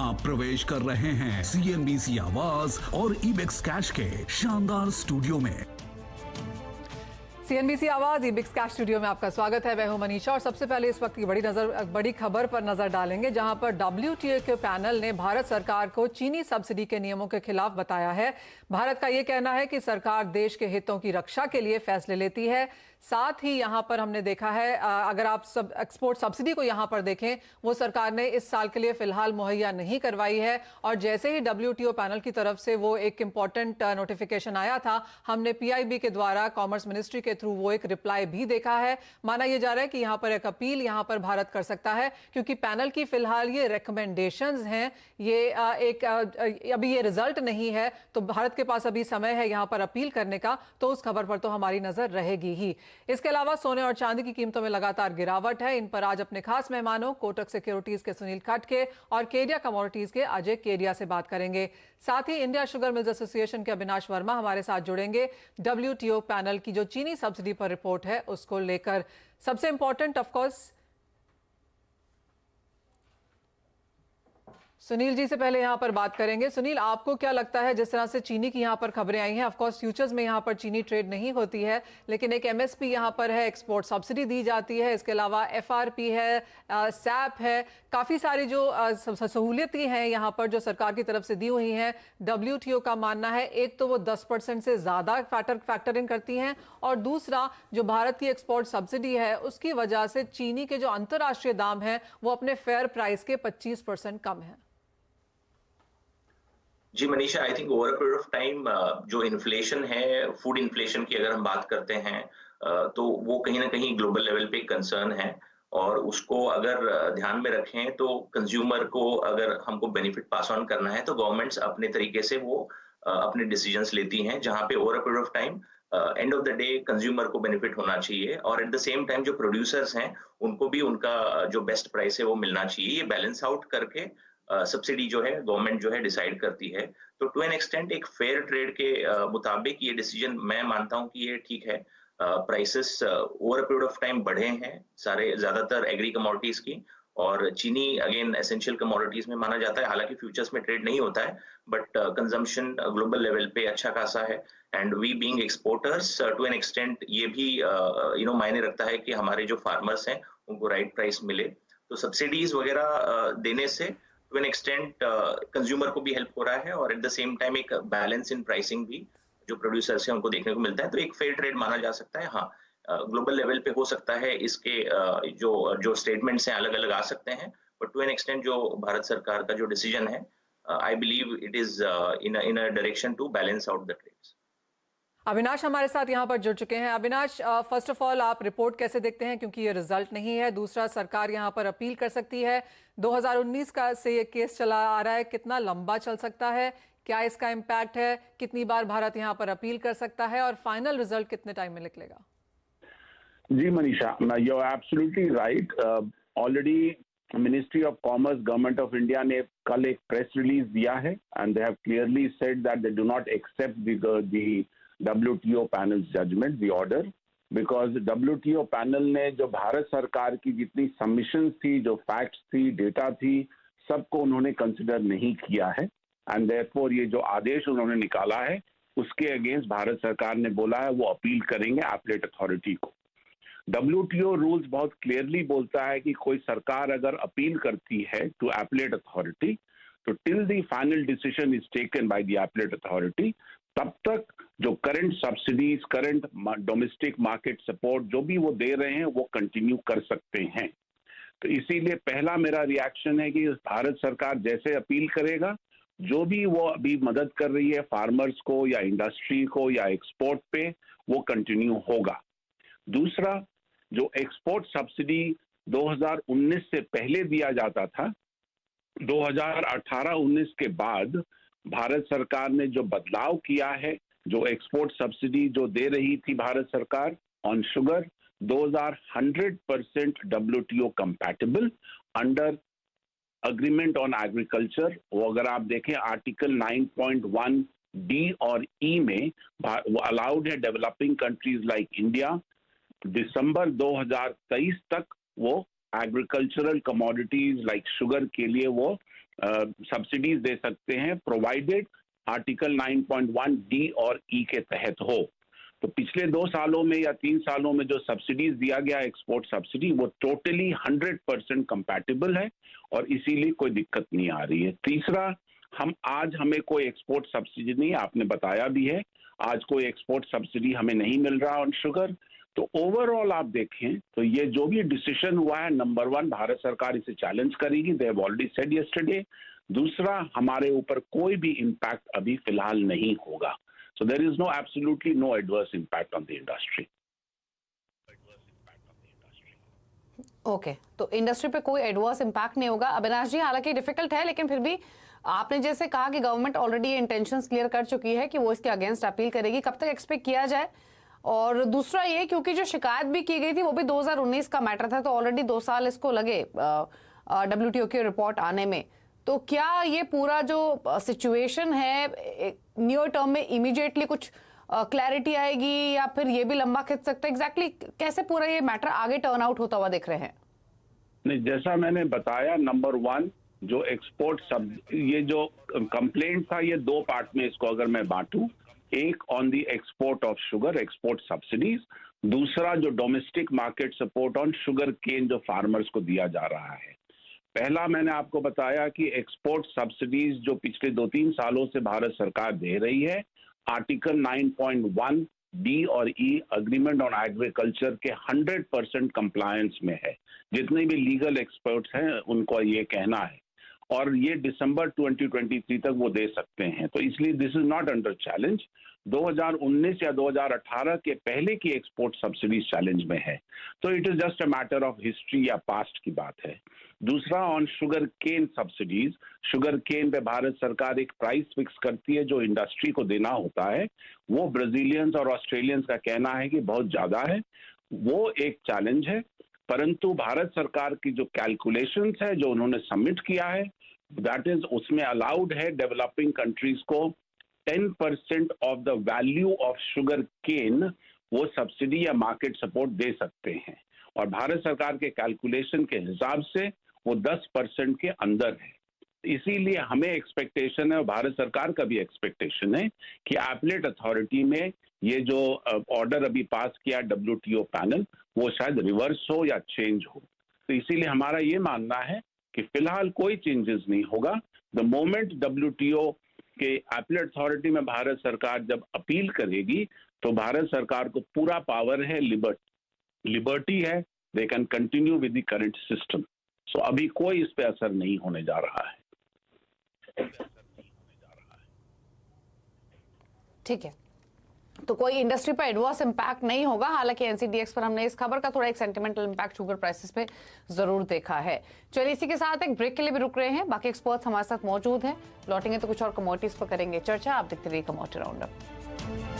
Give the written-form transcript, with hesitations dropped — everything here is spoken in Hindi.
आप प्रवेश कर रहे हैं CNBC आवाज और इबेक्स कैश के शानदार स्टूडियो में। CNBC आवाज इबिक्स कैश स्टूडियो में आपका स्वागत है। मैं हूं मनीषा और सबसे पहले इस वक्त की बड़ी खबर पर नजर डालेंगे, जहां पर WTO के पैनल ने भारत सरकार को चीनी सब्सिडी के नियमों के खिलाफ बताया है। भारत का यह कहना है कि सरकार देश के हितों की रक्षा के लिए फैसले लेती है। साथ ही यहां पर हमने देखा है, अगर आप सब एक्सपोर्ट सब्सिडी को यहां पर देखें, वो सरकार ने इस साल के लिए फिलहाल मुहैया नहीं करवाई है। और जैसे ही WTO पैनल की तरफ से वो एक इंपॉर्टेंट नोटिफिकेशन आया था, हमने PIB के द्वारा कॉमर्स मिनिस्ट्री के थ्रू वो एक रिप्लाई भी देखा है। माना यह जा रहा है कि यहां पर एक अपील यहां पर भारत कर सकता है, क्योंकि पैनल की फिलहाल ये रिकमेंडेशंस हैं, ये अभी ये रिजल्ट नहीं है, तो भारत के पास अभी समय है यहां पर अपील करने का। तो उस खबर पर तो हमारी नजर रहेगी ही। इसके अलावा सोने और चांदी की कीमतों में लगातार गिरावट है। इन पर आज अपने खास मेहमानों कोटक सिक्योरिटीज के सुनील खटके और केडिया कमोडिटीज के अजय केडिया से बात करेंगे। साथ ही इंडिया शुगर मिल्स एसोसिएशन के अविनाश वर्मा हमारे साथ जुड़ेंगे WTO पैनल की जो चीनी सब्सिडी पर रिपोर्ट है उसको लेकर। सबसे important of course Sunil ji से पहले यहां पर बात करेंगे। सुनील, आपको क्या लगता है, जिस तरह से चीनी की यहां पर खबरें आई हैं, ऑफ कोर्स फ्यूचर्स में यहां पर चीनी ट्रेड नहीं होती है, लेकिन एक MSP यहां पर है, एक्सपोर्ट सब्सिडी दी जाती है, इसके अलावा FRP है, SAP है, काफी सारी जो सहूलियतें हैं यहां पर जो सरकार की तरफ से दी हुई हैं। WTO का मानना है एक तो वो 10% से ज्यादा फैक्टर इन करती हैं, और दूसरा जो भारत की एक्सपोर्ट सब्सिडी है उसकी वजह से चीनी के जो अंतर्राष्ट्रीय दाम है वो अपने फेयर प्राइस के 25% कम है। जी Manisha, I think over a period of time जो इन्फ्लेशन है, फूड इन्फ्लेशन की अगर हम बात करते हैं तो वो कहीं ना कहीं ग्लोबल लेवल पे कंसर्न है, और उसको अगर ध्यान में रखें तो कंज्यूमर को अगर हमको बेनिफिट पास ऑन करना है तो गवर्नमेंट्स अपने तरीके से वो अपने डिसीजंस लेती हैं, जहां पे over a period of time end of the day consumer को बेनिफिट होना चाहिए, और एट द सेम टाइम जो प्रोड्यूसर्स हैं उनको भी उनका जो बेस्ट प्राइस है वो मिलना चाहिए। ये बैलेंस आउट करके सब्सिडी जो है गवर्नमेंट जो है डिसाइड करती है। तो टू एन एक्सटेंट एक फेयर ट्रेड के मुताबिक ये डिसीजन मैं मानता हूं कि ये ठीक है। Prices over a period of time बढ़े हैं सारे ज्यादातर एग्री कमोडिटीज की, और चीनी अगेन एसेंशियल कमोडिटीज में माना जाता है, हालांकि फ्यूचर्स में ट्रेड नहीं होता है, बट कंजम्पशन ग्लोबल लेवल पे अच्छा खासा है। And we being exporters to an extent ये भी मायने रखता है कि हमारे जो फार्मर्स हैं उनको राइट प्राइस मिले। तो सब्सिडीज वगैरह देने से टू एन एक्सटेंट कंज्यूमर को भी हेल्प हो रहा है, और एट द सेम टाइम एक बैलेंस इन प्राइसिंग भी जो प्रोड्यूसर्स हैं उनको देखने को मिलता है। तो एक फेयर ट्रेड माना जा सकता है। हाँ, ग्लोबल लेवल पे हो सकता है इसके जो स्टेटमेंट्स हैं अलग अलग आ सकते हैं, बट टू एन एक्सटेंट जो भारत सरकार का जो डिसीजन है, I believe it is in a direction to balance out the trades. Avinash हमारे साथ यहां पर जुड़ चुके हैं। अविनाश, फर्स्ट ऑफ ऑल आप रिपोर्ट कैसे देखते हैं, क्योंकि ये रिजल्ट नहीं है। दूसरा, सरकार यहां पर अपील कर सकती है। 2019 का से ये केस चला आ रहा है, कितना लंबा चल सकता है, क्या इसका इम्पैक्ट है, कितनी बार भारत यहां पर अपील कर सकता है, और फाइनल रिजल्ट कितने टाइम में निकलेगा? जी Manisha, you are absolutely right. Already ministry of commerce government of India ने कल एक प्रेस रिलीज दिया है, and they have clearly said that they do not accept the WTO panel judgement, the order, because WTO panel ने जो भारत सरकार की जितनी सबमिशंस थी, जो फैक्ट्स थी, डेटा थी, सबको उन्होंने कंसिडर नहीं किया है, एंड देयरफॉर ये जो आदेश उन्होंने निकाला है उसके अगेंस्ट भारत सरकार ने बोला है वो अपील करेंगे एपलेट अथॉरिटी को। WTO रूल्स बहुत क्लियरली बोलता है कि कोई सरकार अगर अपील करती है टू एपलेट अथॉरिटी, तो till the final decision is taken by the appellate authority, तब तक जो current subsidies, current domestic market support जो भी वो दे रहे हैं वो कंटिन्यू कर सकते हैं। तो इसीलिए पहला मेरा रिएक्शन है कि भारत सरकार जैसे अपील करेगा, जो भी वो अभी मदद कर रही है फार्मर्स को या इंडस्ट्री को या एक्सपोर्ट पे, वो कंटिन्यू होगा। दूसरा, जो एक्सपोर्ट सब्सिडी 2019 से पहले दिया जाता था, 2018-19 के बाद भारत सरकार ने जो बदलाव किया है, जो एक्सपोर्ट सब्सिडी जो दे रही थी भारत सरकार on sugar, those are 100% WTO compatible under agreement on agriculture। वो अगर आप देखें आर्टिकल 9.1 D और E में वो अलाउड है डेवलपिंग कंट्रीज लाइक इंडिया दिसंबर 2023 तक वो एग्रीकल्चरल कमोडिटीज लाइक शुगर के लिए वो सब्सिडीज दे सकते हैं, प्रोवाइडेड आर्टिकल 9.1 डी और ई के तहत हो। तो पिछले 2 सालों में या 3 सालों में जो सब्सिडीज दिया गया एक्सपोर्ट सब्सिडी, वो टोटली 100% कंपैटिबल है और इसीलिए कोई दिक्कत नहीं आ रही है। तीसरा, हमें कोई एक्सपोर्ट सब्सिडी नहीं, आपने बताया भी है, आज कोई एक्सपोर्ट सब्सिडी हमें नहीं मिल रहा ऑन शुगर। तो ओवरऑल आप देखें तो ये जो भी डिसीजन हुआ है, नंबर 1 भारत सरकार इसे चैलेंज करेगी, they have already said yesterday. दूसरा, हमारे ऊपर कोई भी इम्पैक्ट अभी फिलहाल नहीं होगा। So there is absolutely no adverse impact on the industry. Okay, तो इंडस्ट्री पे कोई एडवर्स इम्पैक्ट नहीं होगा। अविनाश जी, हालांकि डिफिकल्ट है, लेकिन फिर भी आपने जैसे कहा कि गवर्नमेंट ऑलरेडी इंटेंशंस क्लियर कर चुकी है कि वो इसके अगेंस्ट अपील करेगी, कब तक एक्सपेक्ट किया जाए? और दूसरा ये, क्योंकि जो शिकायत भी की गई थी वो भी 2019 का मैटर था, तो ऑलरेडी 2 साल इसको लगे WTO की रिपोर्ट आने में। तो क्या ये पूरा जो सिचुएशन है नियर टर्म में इमीडिएटली कुछ क्लैरिटी आएगी या फिर ये भी लंबा खिंच सकता है? एग्जैक्टली कैसे पूरा ये मैटर आगे टर्न आउट होता हुआ दिख रहे हैं? नहीं, जैसा मैंने बताया, नंबर 1 जो एक्सपोर्ट ये जो कंप्लेंट था, ये 2 पार्ट में इसको अगर मैं बांटूं, एक on the export of sugar, export subsidies, दूसरा जो domestic market support on sugar cane जो फार्मर्स को दिया जा रहा है। पहला, मैंने आपको बताया कि एक्सपोर्ट सब्सिडीज जो पिछले 2-3 सालों से भारत सरकार दे रही है, आर्टिकल 9.1 डी और ई अग्रीमेंट ऑन एग्रीकल्चर के 100% कंप्लायंस में है। जितने भी लीगल एक्सपर्ट्स हैं उनको ये कहना है, और ये दिसंबर 2023 तक वो दे सकते हैं। तो इसलिए this is not under challenge. 2019 या 2018 के पहले की एक्सपोर्ट सब्सिडीज चैलेंज में है, तो it is just a matter of history या पास्ट की बात है। दूसरा, on sugar cane subsidies, sugar cane पे भारत सरकार एक प्राइस फिक्स करती है जो इंडस्ट्री को देना होता है, वो ब्राजीलियंस और ऑस्ट्रेलियंस का कहना है कि बहुत ज्यादा है, वो एक चैलेंज है। परंतु भारत सरकार की जो कैलकुलेशंस है जो उन्होंने सबमिट किया है, दैट इज, उसमें अलाउड है डेवलपिंग कंट्रीज को 10% of the value of sugar cane वो सब्सिडी या मार्केट सपोर्ट दे सकते हैं, और भारत सरकार के कैलकुलेशन के हिसाब से वो 10% के अंदर है। इसीलिए हमें एक्सपेक्टेशन है, और भारत सरकार का भी एक्सपेक्टेशन है, कि एपलेट अथॉरिटी में ये जो ऑर्डर अभी पास किया WTO पैनल, वो शायद रिवर्स हो या चेंज हो। तो इसीलिए हमारा ये मानना है कि फिलहाल कोई चेंजेस नहीं होगा। द मोमेंट WTO के एपलेट अथॉरिटी में भारत सरकार जब अपील करेगी, तो भारत सरकार को पूरा पावर है, लिबर्टी है, they can continue with the current system. So अभी कोई इस पे असर नहीं होने जा रहा है। ठीक है, तो कोई इंडस्ट्री पर एडवर्स इम्पैक्ट नहीं होगा। हालांकि NCDX पर हमने इस खबर का थोड़ा एक सेंटिमेंटल इम्पैक्ट शुगर प्राइसेस पे जरूर देखा है। चलिए, इसी के साथ एक ब्रेक के लिए भी रुक रहे हैं, बाकी एक्सपर्ट्स हमारे साथ मौजूद हैं। लौटेंगे तो कुछ और कमोडिटीज पर करेंगे चर्चा। आप देखते रहिए कमोडिटी राउंडअप।